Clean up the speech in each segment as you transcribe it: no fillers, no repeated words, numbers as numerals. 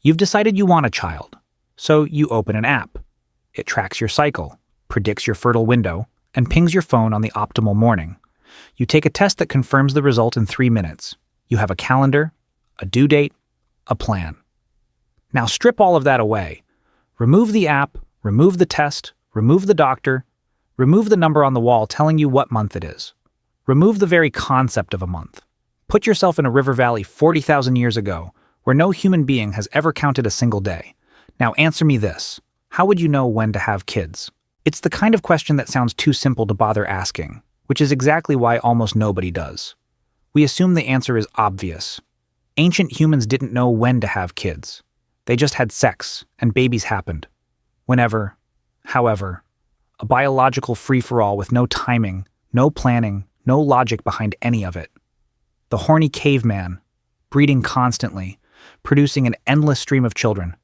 You've decided you want a child, so you open an app. It tracks your cycle, predicts your fertile window, and pings your phone on the optimal morning. You take a test that confirms the result in 3 minutes. You have a calendar, a due date, a plan. Now strip all of that away. Remove the app, remove the test, remove the doctor, remove the number on the wall telling you what month it is. Remove the very concept of a month. Put yourself in a river valley 40,000 years ago, where no human being has ever counted a single day. Now answer me this. How would you know when to have kids? It's the kind of question that sounds too simple to bother asking, which is exactly why almost nobody does. We assume the answer is obvious. Ancient humans didn't know when to have kids. They just had sex, and babies happened. Whenever, however, a biological free-for-all with no timing, no planning, no logic behind any of it. The horny caveman, breeding constantly, producing an endless stream of children.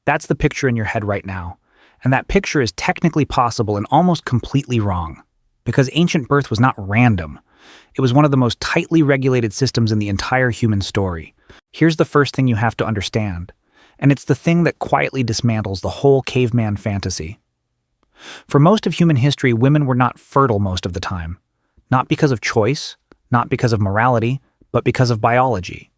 That's the picture in your head right now. And that picture is technically possible and almost completely wrong. Because ancient birth was not random. It was one of the most tightly regulated systems in the entire human story. Here's the first thing you have to understand. And it's the thing that quietly dismantles the whole caveman fantasy. For most of human history, women were not fertile most of the time. Not because of choice, not because of morality, but because of biology.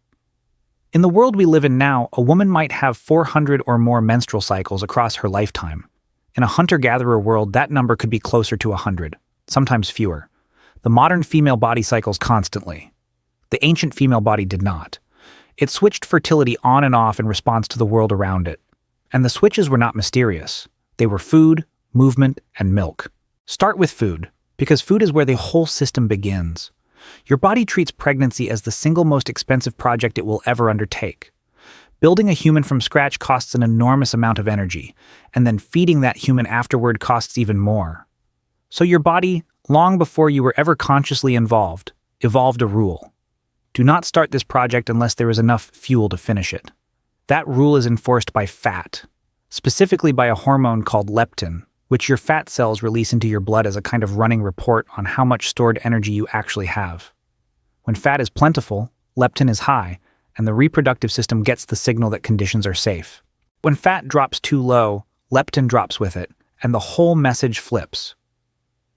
In the world we live in now, a woman might have 400 or more menstrual cycles across her lifetime. In a hunter-gatherer world, that number could be closer to 100, sometimes fewer. The modern female body cycles constantly. The ancient female body did not. It switched fertility on and off in response to the world around it. And the switches were not mysterious. They were food, movement, and milk. Start with food, because food is where the whole system begins. Your body treats pregnancy as the single most expensive project it will ever undertake. Building a human from scratch costs an enormous amount of energy, and then feeding that human afterward costs even more. So your body, long before you were ever consciously involved, evolved a rule. Do not start this project unless there is enough fuel to finish it. That rule is enforced by fat, specifically by a hormone called leptin, which your fat cells release into your blood as a kind of running report on how much stored energy you actually have. When fat is plentiful, leptin is high, and the reproductive system gets the signal that conditions are safe. When fat drops too low, leptin drops with it, and the whole message flips.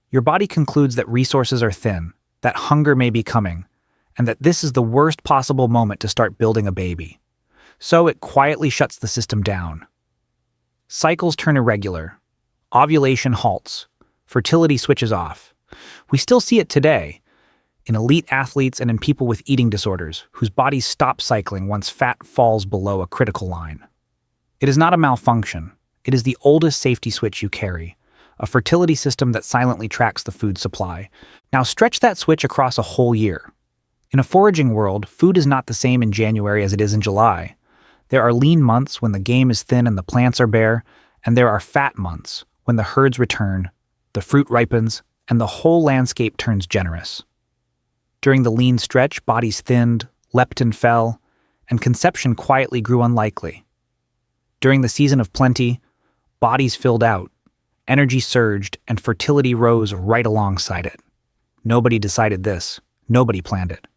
Your body concludes that resources are thin, that hunger may be coming, and that this is the worst possible moment to start building a baby. So it quietly shuts the system down. Cycles turn irregular. Ovulation halts. Fertility switches off. We still see it today, in elite athletes and in people with eating disorders, whose bodies stop cycling once fat falls below a critical line. It is not a malfunction. It is the oldest safety switch you carry, a fertility system that silently tracks the food supply. Now stretch that switch across a whole year. In a foraging world, food is not the same in January as it is in July. There are lean months when the game is thin and the plants are bare, and there are fat months when the herds return, the fruit ripens, and the whole landscape turns generous. During the lean stretch, bodies thinned, leptin fell, and conception quietly grew unlikely. During the season of plenty, bodies filled out, energy surged, and fertility rose right alongside it. Nobody decided this, nobody planned it,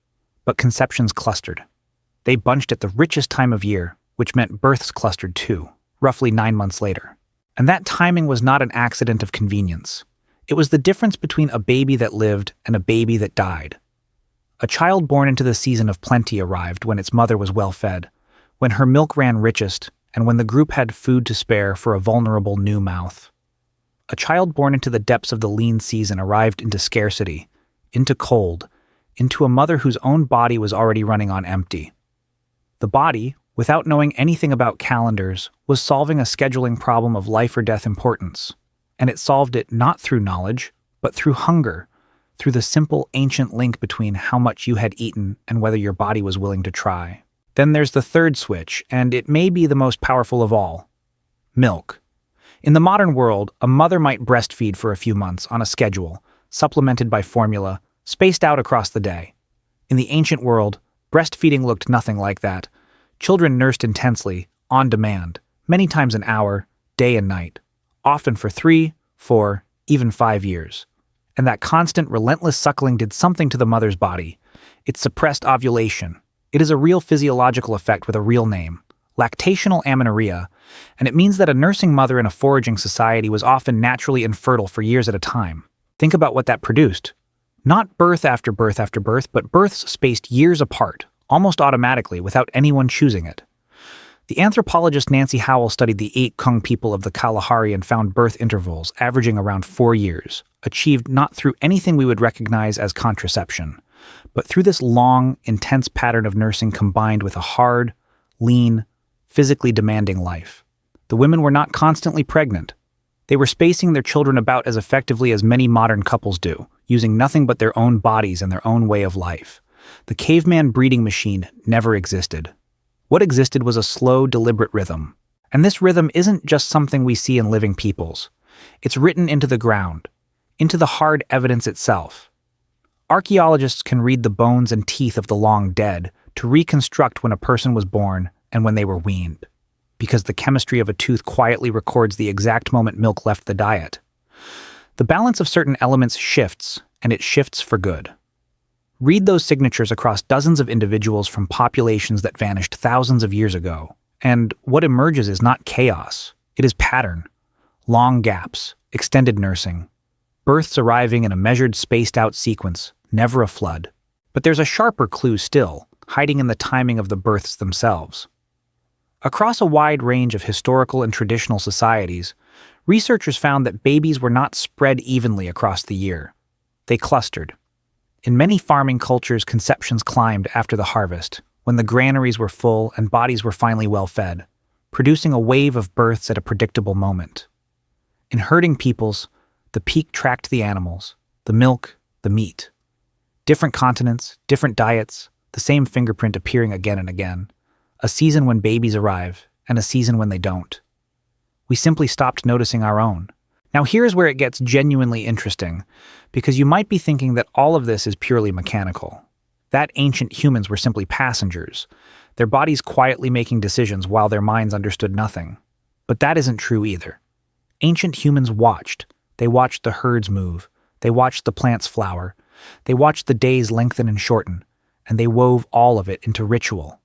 but conceptions clustered. They bunched at the richest time of year, which meant births clustered too, roughly 9 months later. And that timing was not an accident of convenience. It was the difference between a baby that lived and a baby that died. A child born into the season of plenty arrived when its mother was well fed, when her milk ran richest, and when the group had food to spare for a vulnerable new mouth. A child born into the depths of the lean season arrived into scarcity, into cold, into a mother whose own body was already running on empty. The body, without knowing anything about calendars, was solving a scheduling problem of life or death importance, and it solved it not through knowledge, but through hunger, through the simple ancient link between how much you had eaten and whether your body was willing to try. Then there's the third switch, and it may be the most powerful of all: milk. In the modern world, a mother might breastfeed for a few months on a schedule, supplemented by formula, spaced out across the day. In the ancient world, breastfeeding looked nothing like that. Children nursed intensely, on demand, many times an hour, day and night, often for 3, 4, even 5 years. And that constant, relentless suckling did something to the mother's body. It suppressed ovulation. It is a real physiological effect with a real name: lactational amenorrhea, and it means that a nursing mother in a foraging society was often naturally infertile for years at a time. Think about what that produced. Not birth after birth after birth, but births spaced years apart, almost automatically, without anyone choosing it. The anthropologist Nancy Howell studied the 8 Kung people of the Kalahari and found birth intervals averaging around 4 years, achieved not through anything we would recognize as contraception, but through this long, intense pattern of nursing combined with a hard, lean, physically demanding life. The women were not constantly pregnant. They were spacing their children about as effectively as many modern couples do, using nothing but their own bodies and their own way of life. The caveman breeding machine never existed. What existed was a slow, deliberate rhythm. And this rhythm isn't just something we see in living peoples. It's written into the ground, into the hard evidence itself. Archaeologists can read the bones and teeth of the long dead to reconstruct when a person was born and when they were weaned, because the chemistry of a tooth quietly records the exact moment milk left the diet. The balance of certain elements shifts, and it shifts for good. Read those signatures across dozens of individuals from populations that vanished thousands of years ago, and what emerges is not chaos, it is pattern. Long gaps, extended nursing, births arriving in a measured, spaced-out sequence, never a flood. But there's a sharper clue still, hiding in the timing of the births themselves. Across a wide range of historical and traditional societies, researchers found that babies were not spread evenly across the year. They clustered. In many farming cultures, conceptions climbed after the harvest, when the granaries were full and bodies were finally well fed, producing a wave of births at a predictable moment. In herding peoples, the peak tracked the animals, the milk, the meat. Different continents, different diets, the same fingerprint appearing again and again. A season when babies arrive, and a season when they don't. We simply stopped noticing our own. Now here's where it gets genuinely interesting, because you might be thinking that all of this is purely mechanical. That ancient humans were simply passengers, their bodies quietly making decisions while their minds understood nothing. But that isn't true either. Ancient humans watched. They watched the herds move. They watched the plants flower. They watched the days lengthen and shorten, and they wove all of it into ritual.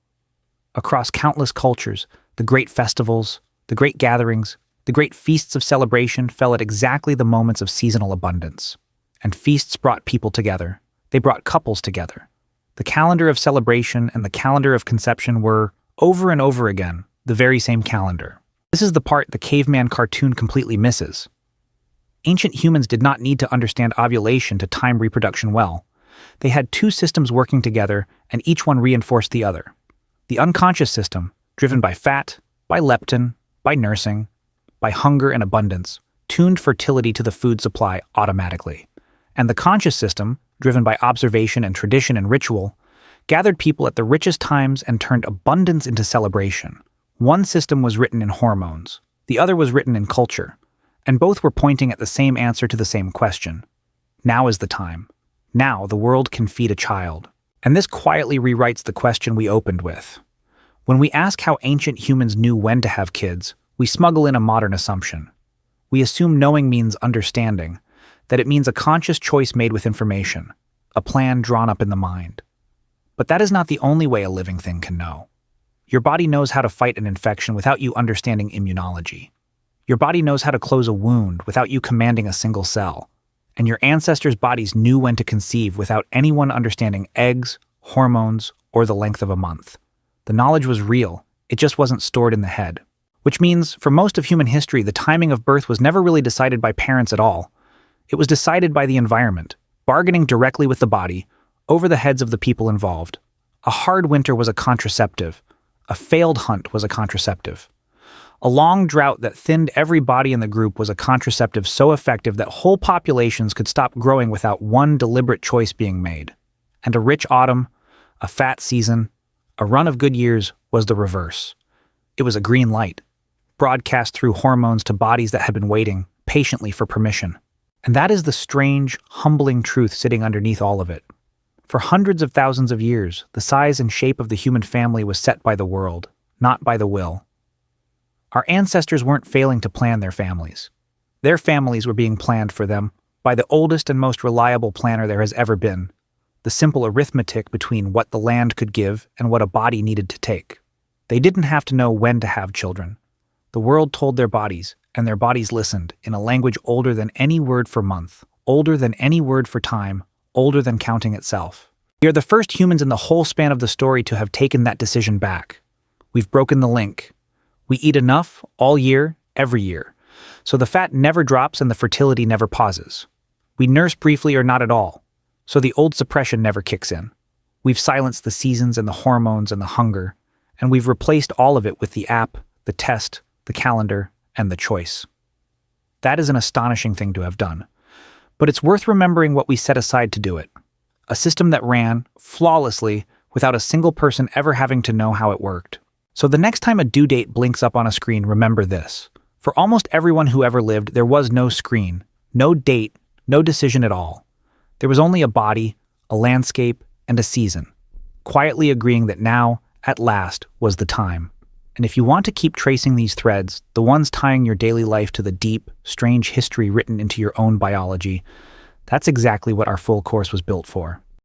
Across countless cultures, the great festivals, the great gatherings, the great feasts of celebration fell at exactly the moments of seasonal abundance. And feasts brought people together. They brought couples together. The calendar of celebration and the calendar of conception were, over and over again, the very same calendar. This is the part the caveman cartoon completely misses. Ancient humans did not need to understand ovulation to time reproduction well. They had 2 systems working together, and each one reinforced the other. The unconscious system, driven by fat, by leptin, by nursing, by hunger and abundance, tuned fertility to the food supply automatically. And the conscious system, driven by observation and tradition and ritual, gathered people at the richest times and turned abundance into celebration. One system was written in hormones, the other was written in culture, and both were pointing at the same answer to the same question. Now is the time. Now the world can feed a child. And this quietly rewrites the question we opened with. When we ask how ancient humans knew when to have kids, we smuggle in a modern assumption. We assume knowing means understanding, that it means a conscious choice made with information, a plan drawn up in the mind. But that is not the only way a living thing can know. Your body knows how to fight an infection without you understanding immunology. Your body knows how to close a wound without you commanding a single cell. And your ancestors' bodies knew when to conceive without anyone understanding eggs, hormones, or the length of a month. The knowledge was real, it just wasn't stored in the head. Which means, for most of human history, the timing of birth was never really decided by parents at all. It was decided by the environment, bargaining directly with the body, over the heads of the people involved. A hard winter was a contraceptive. A failed hunt was a contraceptive. A long drought that thinned every body in the group was a contraceptive so effective that whole populations could stop growing without one deliberate choice being made. And a rich autumn, a fat season, a run of good years was the reverse. It was a green light, broadcast through hormones to bodies that had been waiting patiently for permission. And that is the strange, humbling truth sitting underneath all of it. For hundreds of thousands of years, the size and shape of the human family was set by the world, not by the will. Our ancestors weren't failing to plan their families. Their families were being planned for them by the oldest and most reliable planner there has ever been, the simple arithmetic between what the land could give and what a body needed to take. They didn't have to know when to have children. The world told their bodies, and their bodies listened in a language older than any word for month, older than any word for time, older than counting itself. We are the first humans in the whole span of the story to have taken that decision back. We've broken the link. We eat enough, all year, every year. So the fat never drops and the fertility never pauses. We nurse briefly or not at all. So the old suppression never kicks in. We've silenced the seasons and the hormones and the hunger, and we've replaced all of it with the app, the test, the calendar, and the choice. That is an astonishing thing to have done. But it's worth remembering what we set aside to do it. A system that ran flawlessly without a single person ever having to know how it worked. So the next time a due date blinks up on a screen, remember this. For almost everyone who ever lived, there was no screen, no date, no decision at all. There was only a body, a landscape, and a season, quietly agreeing that now, at last, was the time. And if you want to keep tracing these threads, the ones tying your daily life to the deep, strange history written into your own biology, that's exactly what our full course was built for.